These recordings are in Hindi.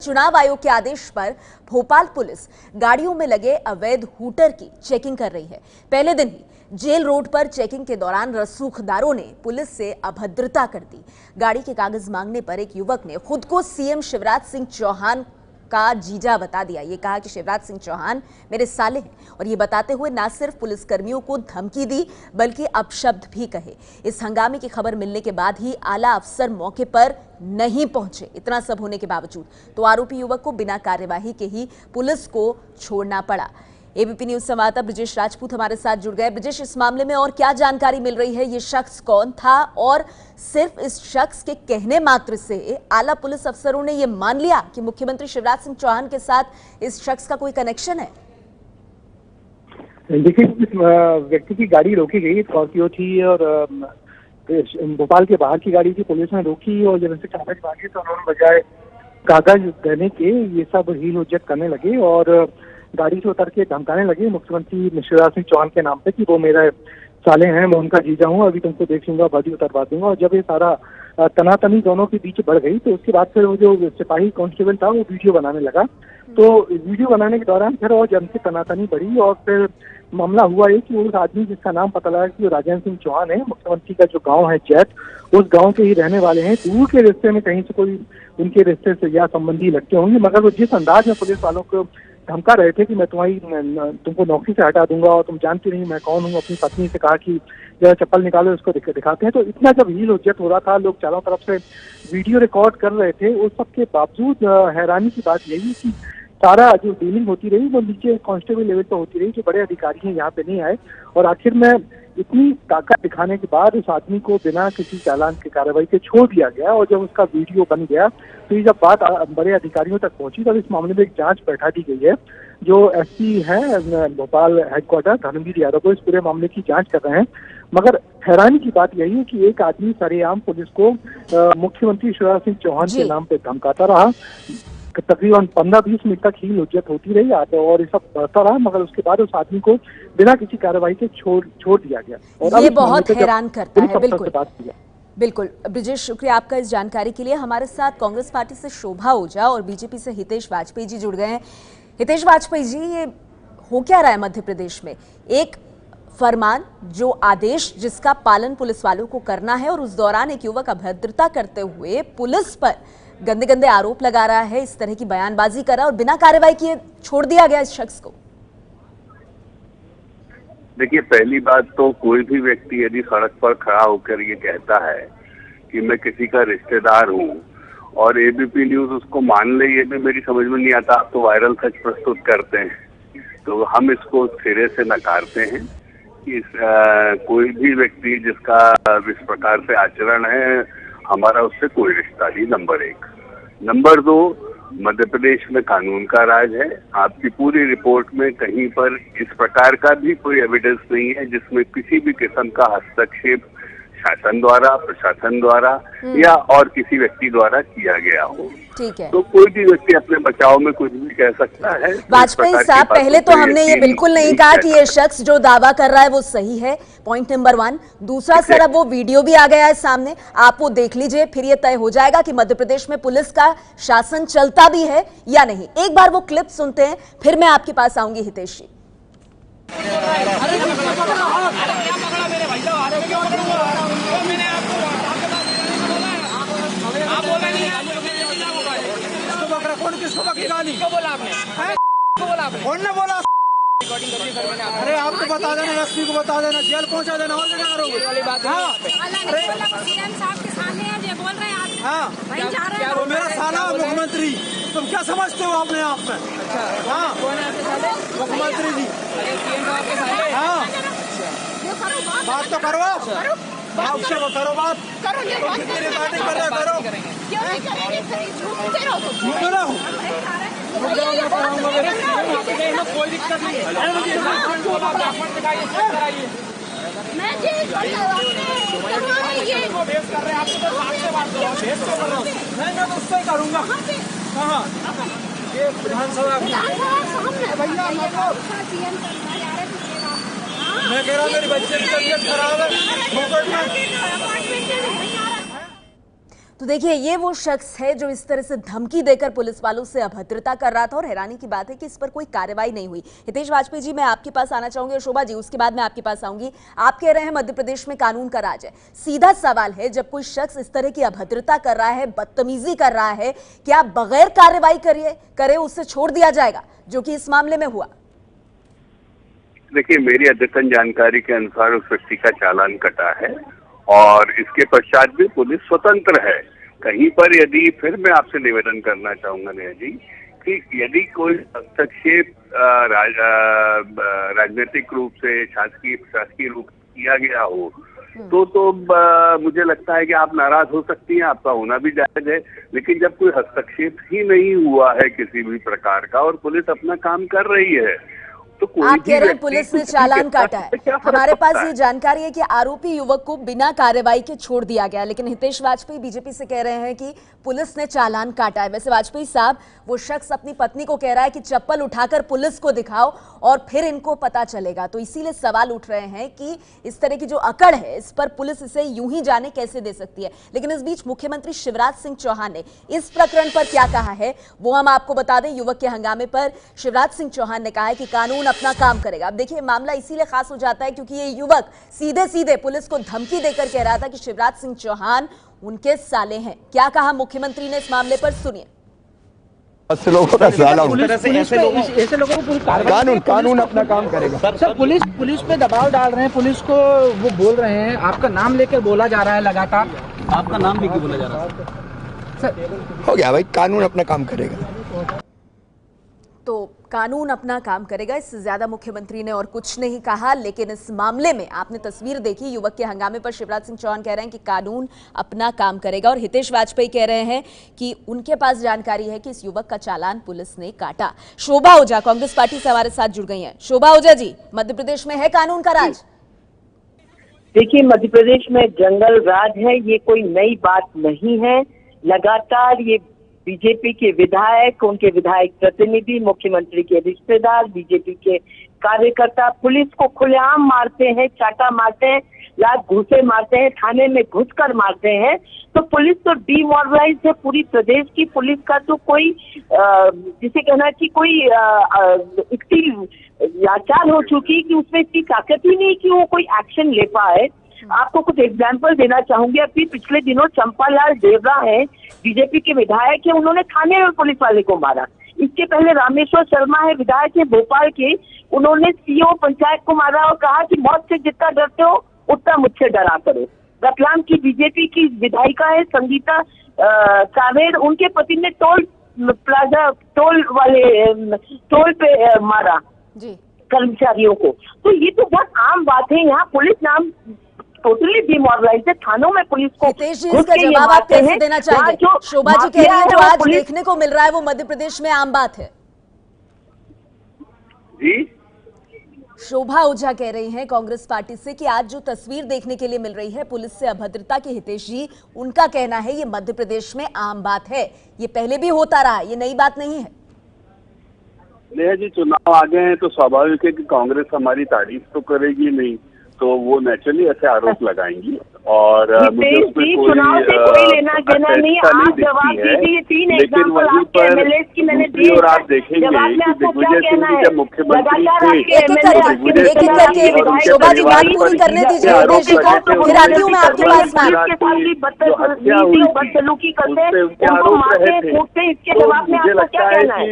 चुनाव आयोग के आदेश पर भोपाल पुलिस गाड़ियों में लगे अवैध हूटर की चेकिंग कर रही है। पहले दिन ही जेल रोड पर चेकिंग के दौरान रसूखदारों ने पुलिस से अभद्रता कर दी। गाड़ी के कागज मांगने पर एक युवक ने खुद को सीएम शिवराज सिंह चौहान का जीजा बता दिया। ये कहा कि शिवराज सिंह चौहान मेरे साले हैं और ये बताते हुए न सिर्फ पुलिसकर्मियों को धमकी दी बल्कि अपशब्द भी कहे। इस हंगामे की खबर मिलने के बाद ही आला अफसर मौके पर नहीं पहुंचे। इतना सब होने के बावजूद तो आरोपी युवक को बिना कार्यवाही के ही पुलिस को छोड़ना पड़ा। एबीपी न्यूज संवाददाता ब्रिजेश राजपूत हमारे साथ जुड़ गए। ब्रिजेश, इस मामले में और क्या जानकारी मिल रही है? ये शख्स कौन था और सिर्फ इस शख्स के कहने मात्र से आला पुलिस अफसरों ने ये मान लिया कि मुख्यमंत्री शिवराज सिंह चौहान के साथ इस शख्स का कोई कनेक्शन है? देखिए, इस व्यक्ति की गाड़ी रोकी गई, स्कॉर्पियो थी और भोपाल के बाहर की गाड़ी थी। पुलिस ने रोकी और जब इनसे कागज मांगे तो उन्होंने बजाय कागज देने के ये सब हील हुज्जत करने लगे और गाड़ी से उतर के धमकाने लगे मुख्यमंत्री शिवराज सिंह चौहान के नाम पे कि वो मेरे साले हैं, मैं उनका जीजा हूँ, अभी तुमको देख लूंगा, बॉडी उतरवा दूंगा। और जब ये सारा तनातनी दोनों के बीच बढ़ गई तो उसके बाद फिर वो जो सिपाही कांस्टेबल था वो वीडियो बनाने लगा। तो वीडियो बनाने के दौरान फिर और जम से तनातनी बढ़ी और फिर मामला हुआ है कि उस आदमी जिसका नाम पता लगा कि वो राजेंद्र सिंह चौहान है, मुख्यमंत्री का जो गांव है जैत, उस गांव के ही रहने वाले हैं। दूर के रिश्ते में कहीं से कोई उनके रिश्ते से या संबंधी लगते होंगे, मगर वो जिस अंदाज में पुलिस वालों को धमका रहे थे कि मैं तुमको नौकरी से हटा दूंगा और तुम जानती नहीं मैं कौन हूँ, अपनी पत्नी से कहा कि जरा चप्पल निकालो, इसको दिखाते हैं। तो इतना जब हील हुज्जत हो रहा था, लोग चारों तरफ से वीडियो रिकॉर्ड कर रहे थे, उस सब के बावजूद हैरानी की बात यही कि सारा जो डीलिंग होती रही वो नीचे कांस्टेबल लेवल पर होती रही। जो बड़े अधिकारी हैं यहाँ पे नहीं आए और आखिर में इतनी ताकत दिखाने के बाद उस आदमी को बिना किसी चालान की कार्रवाई के छोड़ दिया गया। और जब उसका वीडियो बन गया तो ये जब बात बड़े अधिकारियों तक पहुंची तब इस मामले में एक जांच बैठा दी गई है। जो एसपी है भोपाल हेडक्वार्टर धर्मवीर यादव को इस पूरे मामले की जांच कर रहे हैं। मगर हैरानी की बात यही है कि एक आदमी सरेआम पुलिस को मुख्यमंत्री शिवराज सिंह चौहान के नाम पे धमकाता रहा। तकरीबन 15-20 मिनट तक ही हुज्जत होती रही और ये सब बढ़ता रहा, मगर उसके बाद उस आदमी को बिना किसी कार्रवाई के छोड़ दिया गया। और ये बहुत हैरान करता है। बिल्कुल बिल्कुल ब्रिजेश, शुक्रिया आपका इस जानकारी के लिए। हमारे साथ कांग्रेस पार्टी से शोभा ओझा और बीजेपी से हितेश वाजपेयी जी जुड़ गए हैं। हितेश वाजपेयी जी, ये हो क्या रहा है मध्य प्रदेश में? एक फरमान, जो आदेश जिसका पालन पुलिस वालों को करना है और उस दौरान एक युवक अभद्रता करते हुए पुलिस पर गंदे गंदे आरोप लगा रहा है, इस तरह की बयानबाजी कर रहा है और बिना कार्रवाई किए छोड़ दिया गया इस शख्स को। देखिए, पहली बात तो कोई भी व्यक्ति यदि सड़क पर खड़ा होकर ये कहता है कि मैं किसी का रिश्तेदार हूँ और एबीपी न्यूज उसको मान ले, ये भी मेरी समझ में नहीं आता। आप तो वायरल सच प्रस्तुत करते हैं, तो हम इसको सिरे से नकारते हैं कि कोई भी व्यक्ति जिसका इस प्रकार से आचरण है, हमारा उससे कोई रिश्ता नहीं। नंबर एक। नंबर दो, मध्य प्रदेश में कानून का राज है। आपकी पूरी रिपोर्ट में कहीं पर इस प्रकार का भी कोई एविडेंस नहीं है जिसमें किसी भी किस्म का हस्तक्षेप शासन द्वारा, प्रशासन द्वारा या और किसी व्यक्ति द्वारा किया गया हो। ठीक है, तो कोई भी व्यक्ति अपने बचाव में कुछ भी कह सकता है। वाजपेयी साहब, पहले तो हमने ये बिल्कुल नहीं कहा कि ये शख्स जो दावा कर रहा है वो सही है, पॉइंट नंबर 1। दूसरा, सर अब वो वीडियो भी आ गया है सामने, आप वो देख लीजिए, फिर ये तय हो जाएगा कि मध्य प्रदेश में पुलिस का शासन चलता भी है या नहीं। एक बार वो क्लिप सुनते हैं, फिर मैं आपके पास आऊंगी हितेश जी। कौन ने बोला? अरे आप तो बता देना, एसपी को बता देना, जेल पहुंचा देना और जगह करोगे। हाँ, वो मेरा साला मुख्यमंत्री, तुम क्या समझते हो अपने आप में? हाँ, मुख्यमंत्री जी। हाँ, बात तो करो, उससे वो करो बात, कितनी बातें कर रहे करो। कोई दिक्कत नहीं है। मैं तो उससे करूँगा। कहाँ? ये विधानसभा मैं कह रहा हूँ मेरी बच्चे की तबीयत खराब है। तो देखिए, ये वो शख्स है जो इस तरह से धमकी देकर पुलिस वालों से अभद्रता कर रहा था और हैरानी की बात है कि इस पर कोई कार्रवाई नहीं हुई। हितेश वाजपेयी जी, मैं आपके पास आना चाहूंगी और शोभा जी उसके बाद मैं आपके पास आऊंगी। आप कह रहे हैं मध्य प्रदेश में कानून का राज है। सीधा सवाल है, जब कोई शख्स इस तरह की अभद्रता कर रहा है, बदतमीजी कर रहा है, क्या बगैर कार्रवाई करे उसे छोड़ दिया जाएगा, जो कि इस मामले में हुआ? देखिए, मेरी अद्यतन जानकारी के अनुसार उस व्यक्ति का चालान कटा है और इसके पश्चात भी पुलिस स्वतंत्र है। कहीं पर यदि, फिर मैं आपसे निवेदन करना चाहूंगा नेहा जी, कि यदि कोई हस्तक्षेप राजनीतिक रूप से शासकीय रूप किया गया हो तो मुझे लगता है कि आप नाराज हो सकती हैं, आपका होना भी जायज है। लेकिन जब कोई हस्तक्षेप ही नहीं हुआ है किसी भी प्रकार का और पुलिस अपना काम कर रही है, तो आप कह रहे हैं पुलिस ने चालान काटा है। हमारे पास ये जानकारी है कि आरोपी युवक को बिना कार्रवाई के छोड़ दिया गया, लेकिन हितेश वाजपेयी बीजेपी से कह रहे हैं कि पुलिस ने चालान काटा है। वैसे वाजपेयी साहब, वो शख्स अपनी पत्नी को कह रहा है कि चप्पल उठाकर पुलिस को दिखाओ और फिर इनको पता चलेगा, तो इसीलिए सवाल उठ रहे हैं कि इस तरह की जो अकड़ है, इस पर पुलिस इसे यूं ही जाने कैसे दे सकती है। लेकिन इस बीच मुख्यमंत्री शिवराज सिंह चौहान ने इस प्रकरण पर क्या कहा है वो हम आपको बता दें। युवक के हंगामे पर शिवराज सिंह चौहान ने कहा है कि कानून अपना काम करेगा। अब देखिए, मामला इसीलिए खास हो जाता है क्योंकि ये युवक सीधे सीधे पुलिस को धमकी देकर कह रहा था कि शिवराज सिंह चौहान उनके साले हैं। क्या कहा मुख्यमंत्री ने इस मामले पर, सुनिए। ऐसे लोगों का साला हूं। ऐसे लोगों को पूरी कानून अपना काम करेगा। सर, पुलिस पे दबाव डाल रहे हैं, पुलिस को वो बोल रहे हैं, आपका नाम लेकर बोला जा रहा है लगातार। आपका नाम भी क्यों बोला जा रहा है? सर, हो गया भाई, कानून अपना काम करेगा। तो कानून अपना काम करेगा, इससे ज्यादा मुख्यमंत्री ने और कुछ नहीं कहा। लेकिन इस मामले में आपने तस्वीर देखी, युवक के हंगामे पर शिवराज सिंह चौहान कह रहे हैं कि कानून अपना काम करेगा और हितेश वाजपेयी कह रहे हैं कि उनके पास जानकारी है कि इस युवक का चालान पुलिस ने काटा। शोभा ओझा कांग्रेस पार्टी से हमारे साथ जुड़ गई हैं। शोभा ओझा जी, मध्य प्रदेश में है कानून का राज? देखिए, मध्य प्रदेश में जंगल राज है, ये कोई नई बात नहीं है। लगातार ये बीजेपी के विधायक, उनके विधायक प्रतिनिधि, मुख्यमंत्री के रिश्तेदार, बीजेपी के कार्यकर्ता पुलिस को खुलेआम मारते हैं, चाटा मारते हैं, लात घूसे मारते हैं, थाने में घुसकर मारते हैं। तो पुलिस तो डीमोरलाइज है। पूरी प्रदेश की पुलिस का तो कोई जिसे कहना कि कोई इतनी लाचार हो चुकी कि उसमें इतनी ताकत ही नहीं कि वो कोई एक्शन ले पाए। आपको कुछ एग्जाम्पल देना चाहूंगी। अभी पिछले दिनों चंपालाल देवरा है, बीजेपी के विधायक है, उन्होंने थाने में पुलिस वाले को मारा। इसके पहले रामेश्वर शर्मा है, विधायक है भोपाल के, उन्होंने सीओ पंचायत को मारा और कहा कि मौत से जितना डरते हो उतना मुझसे डरा करो। रतलाम की बीजेपी की विधायिका है संगीता सावेर, उनके पति ने टोल पे मारा जी कर्मचारियों को। तो ये तो बहुत आम बात है। यहाँ पुलिस नाम टोटली डिमोरलाइज है। थानों में पुलिस को हितेश जी, इसका जवाब आप कैसे देना चाहेंगे? शोभा जी कह रही है जो आज देखने को मिल रहा है वो मध्य प्रदेश में आम बात है जी। शोभा ओझा कह रही हैं कांग्रेस पार्टी से कि आज जो तस्वीर देखने के लिए मिल रही है पुलिस से अभद्रता की, हितेश जी उनका कहना है ये मध्य प्रदेश में आम बात है, ये पहले भी होता रहा है, ये नई बात नहीं है। नेहा जी, चुनाव आ गए हैं तो स्वाभाविक है कि कांग्रेस हमारी तारीफ तो करेगी नहीं, तो वो नेचुरली ऐसे आरोप लगाएंगी और मुझे उसमें चुनाव से कोई लेना देना नहीं। आप जवाब दीजिए। 3 एग्जांपल आपके एमएलए की मैंने दिए और आप देखेंगे कि दिग्विजय सिंह जी जब मुख्यमंत्री थे, शोभा जी बात पूरी करने दीजिए हितेश जी को, फिर आती हूँ मैं आपके पास बदसलूकी करते हैं, उनको मारते कूटते हैं, इसके जवाब में आपका क्या कहना है?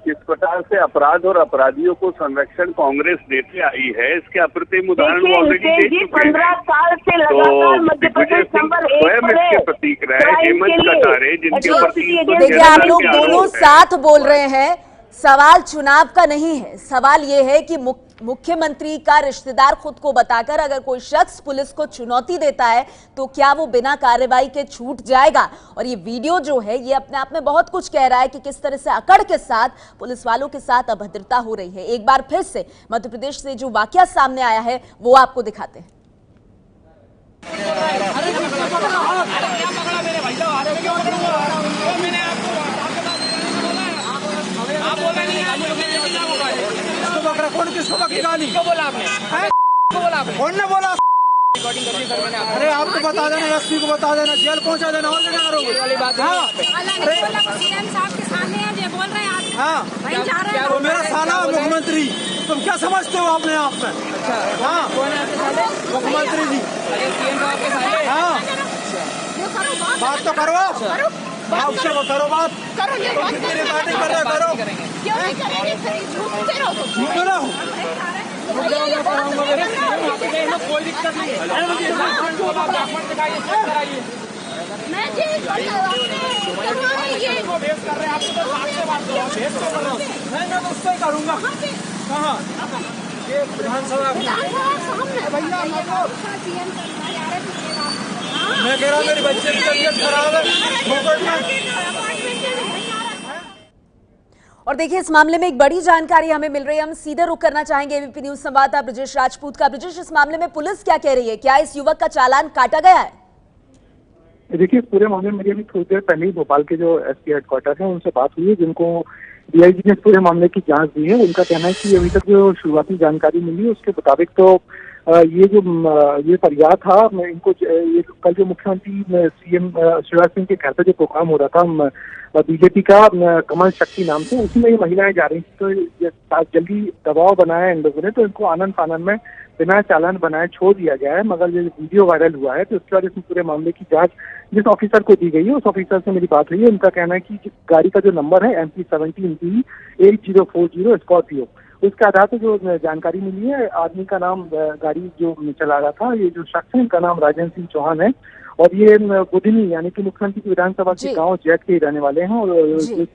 किस प्रकार से अपराध और अपराधियों को संरक्षण कांग्रेस देते आई है, इसके अप्रतिम उदाहरण 15 साल से लगातार मध्य प्रदेश नंबर 1 पर है। प्रतीक रहे हेमंत कटारे, जिनके देखिए आप लोग दोनों साथ बोल रहे हैं। सवाल चुनाव का नहीं है, सवाल यह है कि मुख्यमंत्री का रिश्तेदार खुद को बताकर अगर कोई शख्स पुलिस को चुनौती देता है तो क्या वो बिना कार्रवाई के छूट जाएगा? और ये वीडियो जो है ये अपने आप में बहुत कुछ कह रहा है कि किस तरह से अकड़ के साथ पुलिस वालों के साथ अभद्रता हो रही है। एक बार फिर से मध्य प्रदेश से जो वाकया सामने आया है वो आपको दिखाते हैं। कौन किसको बकरी गाली बोला आपने? कौन ने बोला? रिकॉर्डिंग कर दी सर मैंने। अरे आप तो बता देना, एसपी को बता देना, जेल पहुंचा देना, और क्या करोगे? वाली बात है। हाँ सीएम साहब के सामने है, ये बोल रहे हैं आप हाँ, वहीं जा रहे हैं। तो मेरा साला मुख्यमंत्री, तुम क्या समझते हो अपने आप में? अच्छा हाँ, कौन है आपके साले? मुख्यमंत्री जी। अरे सीएम साहब के साले। हाँ, ये करो बात तो करो, बात करो, बात करो, ये बात मेरी बातें कर रहे करो, क्यों नहीं करेंगे? फिर झूठते रहो तुम। झूठ ना हो। कोई दिक्कत नहीं है। मैं जी मैं तो उससे ही करूँगा। कहाँ? ये विधानसभा मैं कह रहा हूँ मेरे बच्चे की तबीयत खराब है, फोकट में। और देखिए, इस मामले में एक बड़ी जानकारी हमें मिल रही है। हम सीधे रुख करना चाहेंगे एबीपी न्यूज संवाददाता ब्रजेश राजपूत का। ब्रजेश, इस मामले में पुलिस क्या कह रही है? क्या इस युवक का चालान काटा गया है? देखिए, इस पूरे मामले में मेरी अभी थोड़ी देर पहले ही भोपाल के जो एसपी हेडक्वार्टर है उनसे बात हुई है, जिनको डीआईजी ने इस पूरे मामले की जांच दी है। उनका कहना है कि अभी तक जो शुरुआती जानकारी मिली है उसके मुताबिक तो ये फरियाद था, इनको ये कल जो मुख्यमंत्री सीएम शिवराज सिंह के घर पर जो प्रोग्राम हो रहा था बीजेपी का कमल शक्ति नाम से, उसी में ये महिलाएं जा रही थी। तो ये जल्दी दबाव बनाया इन लोगों ने, तो इनको आनंद फानन में बिना चालान बनाए छोड़ दिया गया है। मगर ये वीडियो वायरल हुआ है, तो उसके बाद इस पूरे मामले की जांच जिस ऑफिसर को दी गई है उस ऑफिसर से मेरी बात हुई है। उनका कहना है कि गाड़ी का जो नंबर है MP17B 8040 स्कॉर्पियो, उसके आधार पर जो जानकारी मिली है, आदमी का नाम, गाड़ी जो चला रहा था, ये जो शख्स है इनका नाम राजेंद्र सिंह चौहान है, और ये बुधनी यानी कि मुख्यमंत्री की विधानसभा के गांव जैत के ही रहने वाले हैं। और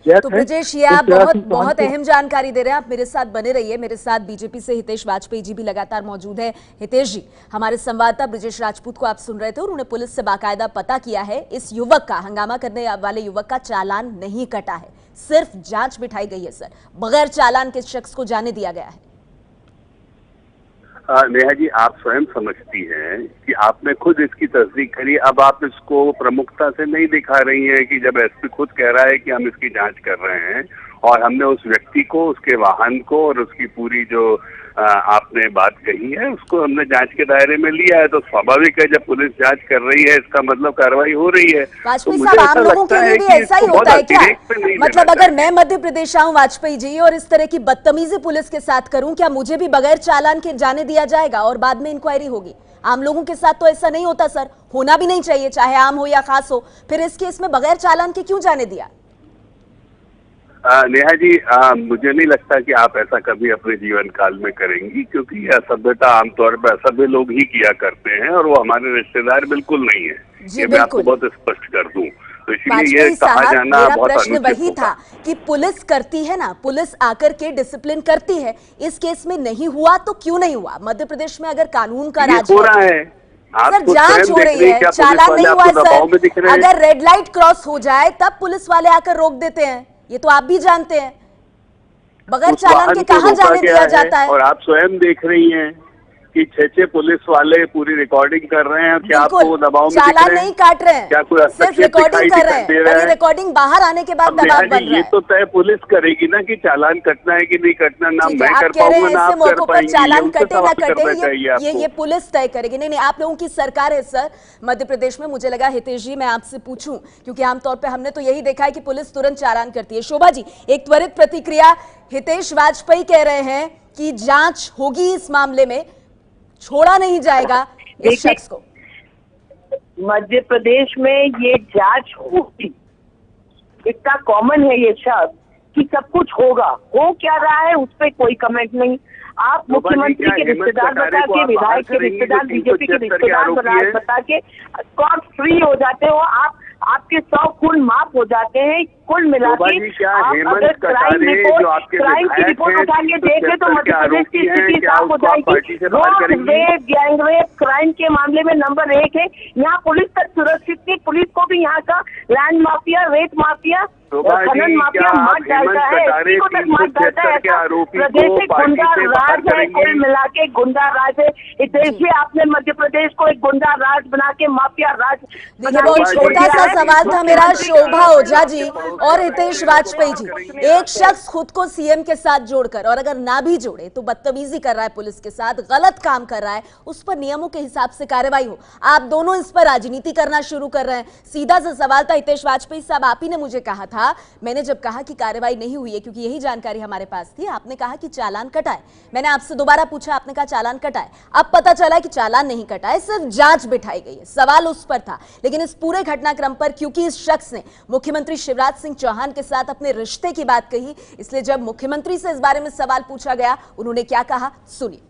जैत तो ब्रजेश, ये आप बहुत अहम जानकारी दे रहे हैं। आप मेरे साथ बने रहिए। मेरे साथ बीजेपी से हितेश वाजपेयी जी भी लगातार मौजूद है। हितेश जी, हमारे संवाददाता ब्रजेश राजपूत को आप सुन रहे थे, और उन्होंने पुलिस से बाकायदा पता किया है, इस युवक का, हंगामा करने वाले युवक का चालान नहीं कटा है, सिर्फ जांच बिठाई गई है। सर, बगैर चालान किस शख्स को जाने दिया गया है? नेहा जी, आप स्वयं समझती हैं कि आपने खुद इसकी तस्दीक करी। अब आप इसको प्रमुखता से नहीं दिखा रही हैं कि जब एसपी खुद कह रहा है कि हम इसकी जांच कर रहे हैं, और हमने उस व्यक्ति को, उसके वाहन को और उसकी पूरी जो आपने बात कही है उसको हमने जांच के दायरे में लिया है। तो स्वाभाविक है, जब पुलिस जांच कर रही है इसका मतलब कार्रवाई हो रही है। वाजपेयी साहब, आम लोगों के लिए भी ऐसा ही होता है क्या? मतलब अगर मैं मध्य प्रदेश आऊं वाजपेयी जी, और इस तरह की बदतमीजी पुलिस के साथ करूं, क्या मुझे भी बगैर चालान के जाने दिया जाएगा और बाद में इंक्वायरी होगी? आम लोगों के साथ तो ऐसा नहीं होता सर, होना भी नहीं चाहिए, चाहे आम हो या खास हो। फिर इस केस में बगैर चालान के क्यों जाने दिया? नेहा जी, मुझे नहीं लगता कि आप ऐसा कभी अपने जीवन काल में करेंगी, क्योंकि यह असभ्यता आमतौर पर असभ्य लोग ही किया करते हैं, और वो हमारे रिश्तेदार बिल्कुल नहीं है। ये मैं आपको बहुत स्पष्ट कर दूं। तो इसलिए ये कहा जाना बहुत अनुचित प्रश्न वही था कि पुलिस करती है ना, पुलिस आकर के डिसिप्लिन करती है, इस केस में नहीं हुआ तो क्यों नहीं हुआ? मध्य प्रदेश में अगर कानून का राज हो रहा है, सर, जांच हो रही है, चालान नहीं हुआ सर। अगर रेड लाइट क्रॉस हो जाए तब पुलिस वाले आकर रोक देते हैं, ये तो आप भी जानते हैं। बगैर चालान के कहां जाने दिया जाता है? और आप स्वयं देख रही हैं कि 6 पुलिस वाले पूरी रिकॉर्डिंग कर रहे हैं। क्या आपको दबाव में चालान नहीं काट रहे हैं, क्या कोई सिर्फ रिकॉर्डिंग कर रहे हैं, और ये रिकॉर्डिंग बाहर आने के बाद दबाव बन रहा है। ये तो तय पुलिस करेगी ना कि चालान कटना है कि नहीं कटना। ना मैं कर पाऊंगा, ना आप कर पाएंगे। चालान कटे ना कटे ये पुलिस तय करेगी। नहीं, आप लोगों की सरकार है सर मध्य प्रदेश में। मुझे लगा हितेश जी मैं आपसे पूछूं, क्योंकि आमतौर पर हमने तो यही देखा है कि पुलिस तुरंत चालान करती है। शोभा जी, एक त्वरित प्रतिक्रिया। हितेश वाजपेयी कह रहे हैं कि जांच होगी इस मामले में, छोड़ा नहीं जाएगा इस शख्स को। मध्य प्रदेश में ये जांच होगी, इतना कॉमन है ये शब्द कि सब कुछ होगा। हो क्या रहा है उस पर कोई कमेंट नहीं। आप मुख्यमंत्री के रिश्तेदार बता के, विधायक के रिश्तेदार, बीजेपी के रिश्तेदार बता के स्कॉट फ्री हो जाते हो। आपके 100 खून माफ हो जाते हैं। कुल मिला के आप अगर क्राइम की रिपोर्ट उठा के देखें तो मध्य प्रदेश की स्थिति साफ हो जाएगी। रेप, गैंगरेप क्राइम के मामले में नंबर 1 है। यहाँ पुलिस तक सुरक्षित थी। पुलिस को भी यहाँ का लैंड माफिया, रेत माफिया शोभा जी, खनन माफिया क्या मार आप डालता है, हेमंत कटारे इसी को तक मार डालता 376 है। के आरोपी प्रदेश को एक पार्टी गुंडा से बाहर राज है, करेंगे? कुल मिला के गुंडा राज है। इस देखिए आपने मध्य प्रदेश को एक गुंडा राज बना के माफिया राज देखिए, बहुत छोटा सा सवाल था मेरा शोभा ओझा जी और हितेश वाजपेयी जी। एक शख्स खुद को सीएम के साथ जोड़कर, और अगर ना भी जोड़े तो बदतमीजी कर रहा है पुलिस के साथ, गलत काम कर रहा है, उस पर नियमों के हिसाब से कार्रवाई हो। आप दोनों इस पर राजनीति करना शुरू कर रहे हैं। सीधा सा सवाल था हितेश वाजपेयी साहब, आप ही ने मुझे कहा था, मैंने जब कहा कि कार्रवाई नहीं हुई है क्योंकि यही जानकारी हमारे पास थी, आपने कहा कि चालान कटा है। मैंने आपसे दोबारा पूछा, आपने कहा चालान कटा है। अब पता चला कि चालान नहीं कटा है, सिर्फ जांच बिठाई गई है। सवाल उस पर था, लेकिन इस पूरे घटनाक्रम पर क्योंकि इस शख्स ने मुख्यमंत्री शिवराज सिंह चौहान के साथ अपने रिश्ते की बात कही, इसलिए जब मुख्यमंत्री से इस बारे में सवाल पूछा गया, उन्होंने क्या कहा, सुनिए।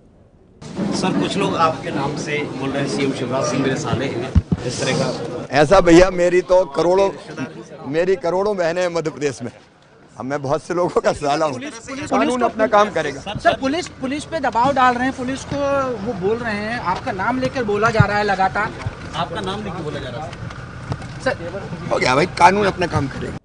सर, कुछ लोग आपके नाम से बोल रहे हैं सीएम शिवराज सिंह मेरे साले हैं, इस तरह का। ऐसा भैया, मेरी करोड़ों बहनें हैं मध्य प्रदेश में। अब मैं बहुत से लोगों का साला हूँ। कानून अपना काम करेगा। सर, पुलिस पे दबाव डाल रहे हैं, पुलिस को वो बोल रहे हैं, आपका नाम लेकर बोला जा रहा है लगातार। आपका नाम लेकर बोला जा रहा है सर, हो गया भाई, कानून अपना काम करेगा।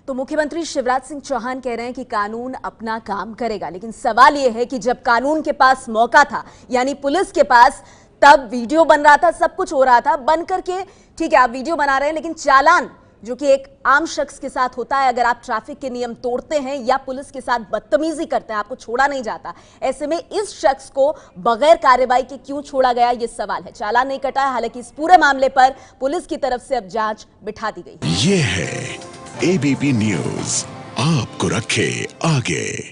तो मुख्यमंत्री शिवराज सिंह चौहान कह रहे हैं कि कानून अपना काम करेगा, लेकिन सवाल यह है कि जब कानून के पास मौका था, यानी पुलिस के पास, तब वीडियो बन रहा था, सब कुछ हो रहा था, बन करके ठीक है आप वीडियो बना रहे हैं, लेकिन चालान जो कि एक आम शख्स के साथ होता है, अगर आप ट्रैफिक के नियम तोड़ते हैं या पुलिस के साथ बदतमीजी करते हैं, आपको छोड़ा नहीं जाता। ऐसे में इस शख्स को बगैर कार्रवाई के क्यों छोड़ा गया, ये सवाल है। चालान नहीं कटा है, हालांकि इस पूरे मामले पर पुलिस की तरफ से अब जांच बिठा दी गई है। ये है एबीपी न्यूज, आपको रखे आगे।